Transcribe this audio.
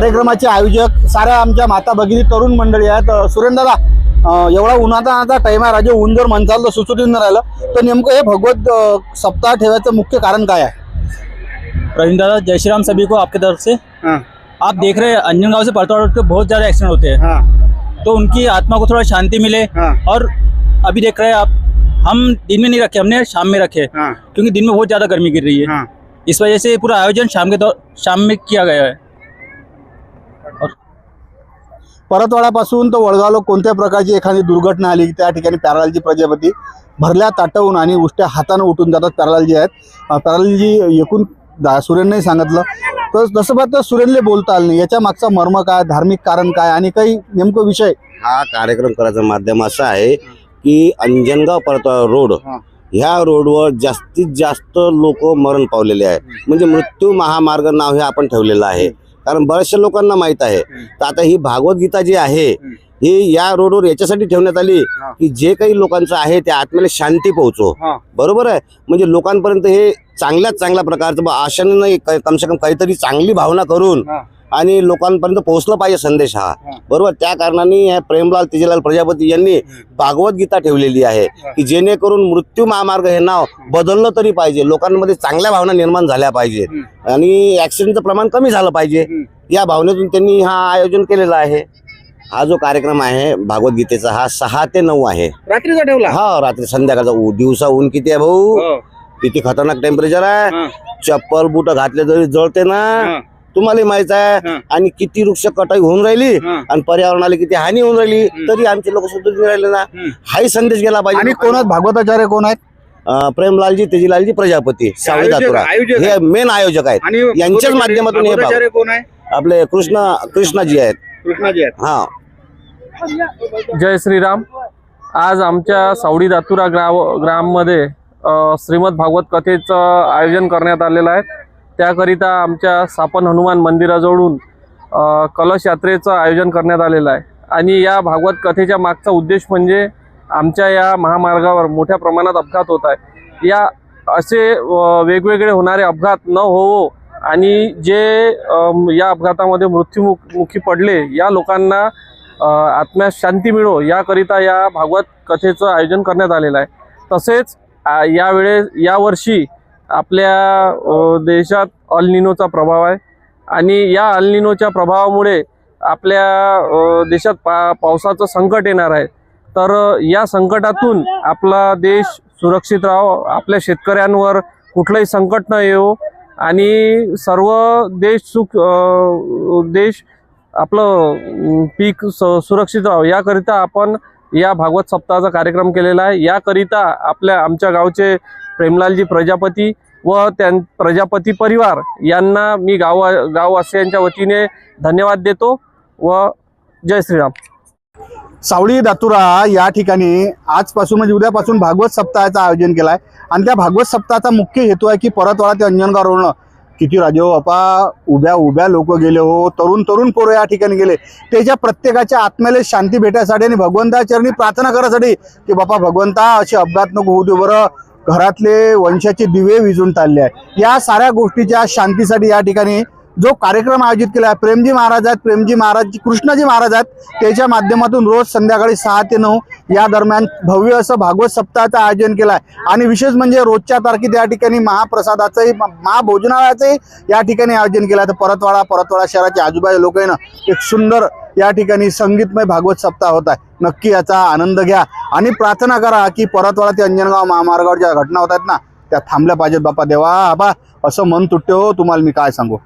कार्यक्रमाचे आयोजक साऱ्या आमच्या माता भगिनी तरुण मंडळी आहेत। सुरेंद्र दादा, एवढा उन्हाचा टाइम आहे, राजे ऊन जर म्हणचाल तर सुचून न राहिलं, तर नेमकं हे भगवत सप्ताह ठेवायचं मुख्य कारण काय आहे? प्रवीण दादा, जय श्री राम सभी को आपके तरफ से। आप देख रहे हैं अंजनगांव से परतवाड़ा रोड पे बहुत ज़्यादा एक्सीडेंट होते हैं, तो उनकी आत्मा को थोड़ा शांति मिले। और अभी देख रहे हैं आप, हम दिन में नहीं रखे, हमने शाम में रखे, क्योंकि दिन में बहुत ज़्यादा गर्मी गिर रही है। इस वजह से पूरा आयोजन शाम में किया गया है। परतवाड्यापासून तर वडगावला कोणत्या प्रकारची एखादी दुर्घटना आली त्या ठिकाणी पॅरालालजी प्रजापती भरल्या ताटवून आणि उष्ट्या हाताने उठून जातात। पॅरालालजी आहेत, पॅरालालजी एकूण सुरेंद्रने सांगितलं, तर जसं पाहतं सुरेंद्रले बोलता आलं नाही, याच्या मागचा मर्म काय, धार्मिक कारण काय आणि काही नेमकं विषय? हा कार्यक्रम करायचं माध्यम असं आहे की अंजनगाव परतवाडा रोड ह्या रोडवर जास्तीत जास्त लोक मरण पावलेले आहे, म्हणजे मृत्यू महामार्ग नाव हे आपण ठेवलेलं आहे, कारण बऱ्याचशा लोकांना माहित आहे। तर आता ही भागवत गीता जी आहे ही या रोडवर याच्यासाठी ठेवण्यात आली की जे काही लोकांचं आहे त्या आत्म्याला शांती पोहोचो, बरोबर आहे, म्हणजे लोकांपर्यंत हे चांगल्या प्रकारचं आशाने नाही, कमसे कम काहीतरी चांगली भावना करून आणि लोकांपर्यंत पोहोचला पाहिजे संदेश हा, बरोबर। त्या कारणाने प्रेमलाल तेजीलाल प्रजापती यांनी भागवत गीता ठेवलेली आहे की जेणेकरून मृत्यू महामार्ग हे नाव बदललं तरी पाहिजे, लोकांमध्ये चांगल्या भावना निर्माण झाल्या पाहिजे आणि ऍक्सिडेंटचं प्रमाण कमी झालं पाहिजे, या भावनेतून त्यांनी हा आयोजन केलेला आहे। हा जो कार्यक्रम आहे भागवत गीतेचा हा 6 ते 9 आहे, रात्रीचा ठेवला? हा, रात्री संध्याकाळचा। दिवसा ऊन किती आहे भाऊ, किती खतरनाक टेम्परेचर आहे, चप्पल बूट घातले तरी जळते ना, तुम्हाला माहित आहे। आणि किती वृक्ष कटाई होऊन राहिली आणि पर्यावरणाला किती हानी होऊन राहिली, तरी आमचे लोक सुधरून राहिले ना, हाही संदेश गेला पाहिजे। आणि कोण आहेत भागवताचार्य, कोण आहेत? प्रेमलालजी तेजीलालजी प्रजापती सावळी दातुरा हे मेन आयोजक आहेत, यांच्याच माध्यमातून हे कोण आहे? आपले कृष्णाजी आहेत। हा, जय श्रीराम। आज आमच्या सावडी दातुरा ग्राममध्ये श्रीमद भागवत कथेचं आयोजन करण्यात आलेलं आहे। त्याकरिता आमच्या सापन हनुमान मंदिराजवळून कलश यात्रेचं आयोजन करण्यात आलेलं आहे आणि या भागवत कथेच्या मागचा उद्देश म्हणजे आमच्या या महामार्गावर मोठ्या प्रमाणात अपघात होत आहे, या असे वेगवेगळे होणारे अपघात न होवो आणि जे या अपघातामध्ये मृत्युमुखी पडले या लोकांना आत्म्यास शांती मिळो याकरिता या भागवत कथेचं आयोजन करण्यात आलेलं आहे। तसेच यावर्षी आपल्या देशात अल निनोचा प्रभाव आहे आणि या अल निनोच्या प्रभावामुळे आपल्या देशात पावसाचं संकट येणार आहे, तर या संकटातून आपला देश सुरक्षित राहावो, आपल्या शेतकऱ्यांवर कुठलंही संकट न येवो आणि सर्व देश आपलं पीक सुरक्षित राहावं याकरिता आपण या भागवत सप्ताहाचा कार्यक्रम केलेला आहे। याकरिता आमच्या गावचे प्रेमलालजी प्रजापती व प्रजापती परिवार यांना मी गाववासियांच्या वतीने धन्यवाद देतो व जय श्रीराम। सावळी दातुरा या ठिकाणी आजपासून म्हणजे उद्यापासून भागवत सप्ताहाचं आयोजन केलं आहे आणि त्या भागवत सप्ताहाचा मुख्य हेतू आहे की परतवाडा ते अंजनगाव रोडनं किती राजे हो बापा, उभ्या लोक गेले हो, तरुण पोरं या ठिकाणी गेले, त्याच्या प्रत्येकाच्या आत्म्याला शांती भेटायसाठी आणि भगवंताचरणी प्रार्थना करायसाठी की बापा भगवंता असे अपघात नको होऊ दे, बरं घरातले वंशाचे दिवे विजून चालले आहे। या साऱ्या गोष्टीच्या शांतीसाठी या ठिकाणी जो कार्यक्रम आयोजित केला आहे, प्रेमजी महाराज कृष्णाजी महाराज आहेत, त्याच्या माध्यमातून रोज संध्याकाळी 6 ते 9 या दरम्यान भव्य असं भागवत सप्ताहाचं आयोजन केलं आहे आणि विशेष म्हणजे रोजच्या तारखेत या ठिकाणी महाप्रसादाचंही महाभोजनालयाचंही या ठिकाणी आयोजन केलं आहे। तर परतवाडा शहराच्या आजूबाजू लोकांना एक सुंदर या ठिकाणी संगीतमय भागवत सप्ताह होत आहे। नक्की याचा आनंद घ्या आणि प्रार्थना करा की परतवाडा ते अंजनगाव महामार्गावर ज्या घटना होत आहेत ना त्या थांबल्या पाहिजेत। बापा देवा, बाबा असं मन तुटते हो, तुम्हाला मी काय सांगू।